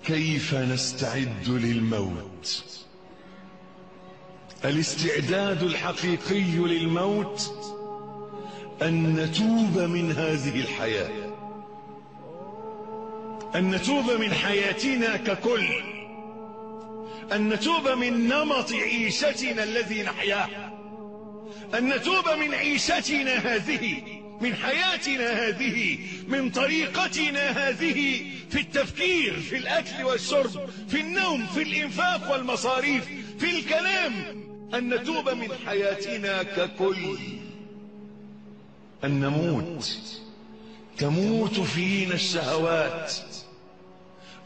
كيف نستعد للموت؟ الاستعداد الحقيقي للموت أن نتوب من هذه الحياة، أن نتوب من حياتنا ككل، أن نتوب من نمط عيشتنا الذي نحياه، أن نتوب من عيشتنا هذه، من حياتنا هذه، من طريقتنا هذه في التفكير، في الأكل والشرب، في النوم، في الإنفاق والمصاريف، في الكلام، أن نتوب من حياتنا ككل، أن نموت، تموت فينا الشهوات،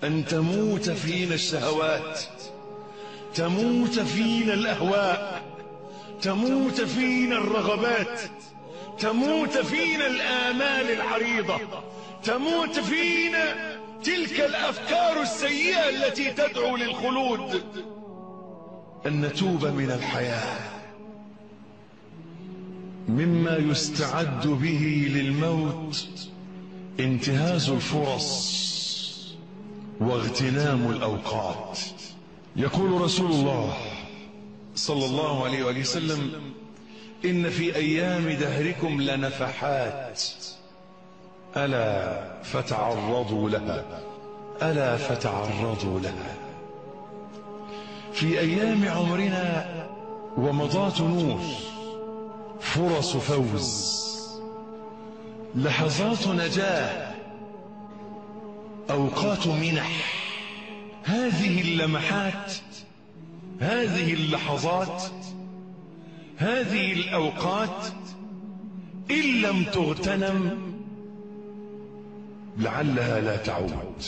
أن تموت فينا الشهوات، تموت فينا الأهواء، تموت فينا الرغبات، تموت فينا الآمال العريضة، تموت فينا تلك الأفكار السيئة التي تدعو للخلود، أن نتوب من الحياة. مما يستعد به للموت انتهاز الفرص واغتنام الأوقات. يقول رسول الله صلى الله عليه وآله وسلم: إن في أيام دهركم لنفحات ألا فتعرضوا لها، ألا فتعرضوا لها. في أيام عمرنا ومضات نور، فرص فوز، لحظات نجاة، أوقات منح. هذه اللمحات، هذه اللحظات، هذه الأوقات إن لم تغتنم لعلها لا تعود.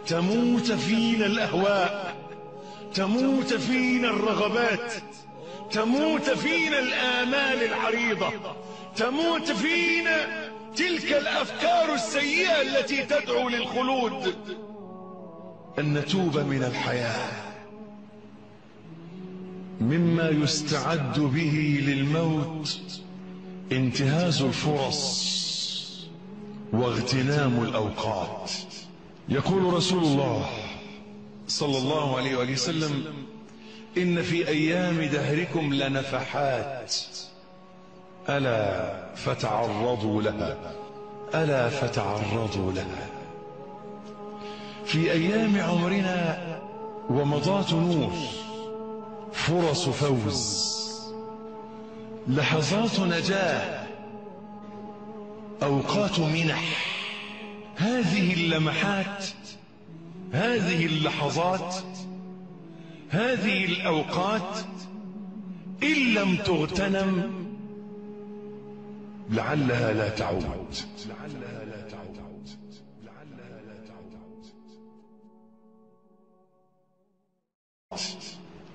تموت فينا الأهواء، تموت فينا الرغبات، تموت فينا الآمال العريضة، تموت فينا تلك الأفكار السيئة التي تدعو للخلود، أن نتوب من الحياة. مما يستعد به للموت انتهاز الفرص واغتنام الأوقات. يقول رسول الله صلى الله عليه وآله وسلم: إن في أيام دهركم لنفحات ألا فتعرضوا لها، ألا فتعرضوا لها. في أيام عمرنا ومضات نور، فرص فوز، لحظات نجاة، أوقات منح. هذه اللمحات، هذه اللحظات، هذه الأوقات إن لم تغتنم لعلها لا تعود.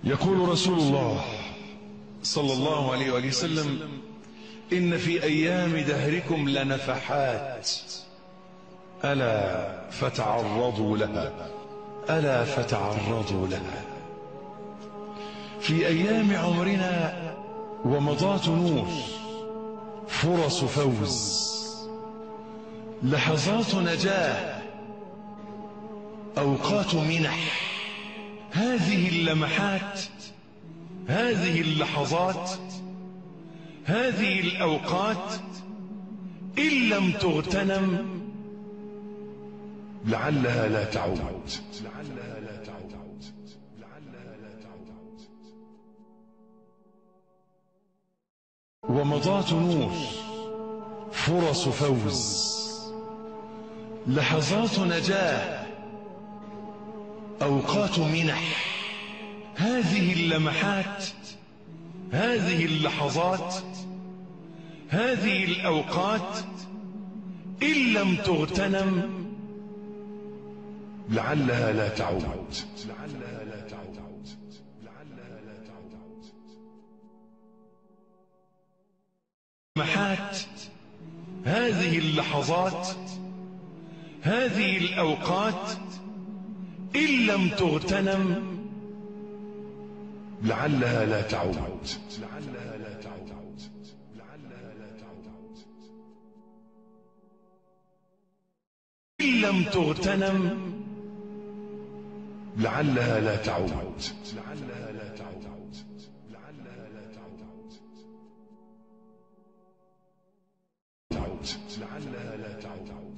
يقول رسول الله صلى الله عليه وآله وسلم: إن في أيام دهركم لنفحات ألا فتعرضوا لها، ألا فتعرضوا لها. في أيام عمرنا ومضات نور، فرص فوز، لحظات نجاة، أوقات منح. هذه اللمحات، هذه اللحظات، هذه الأوقات إن لم تغتنم لعلها لا تعود. ومضات نور، فرص فوز، لحظات نجاة، أوقات منح. هذه اللمحات، هذه اللحظات، هذه الأوقات إن لم تغتنم لعلها لا تعود. لمحات، هذه اللحظات، هذه الأوقات إن لم تغتنم لعلها لا تعود. لم تغتنم لعلها لا تعود. لعلها لا تعود.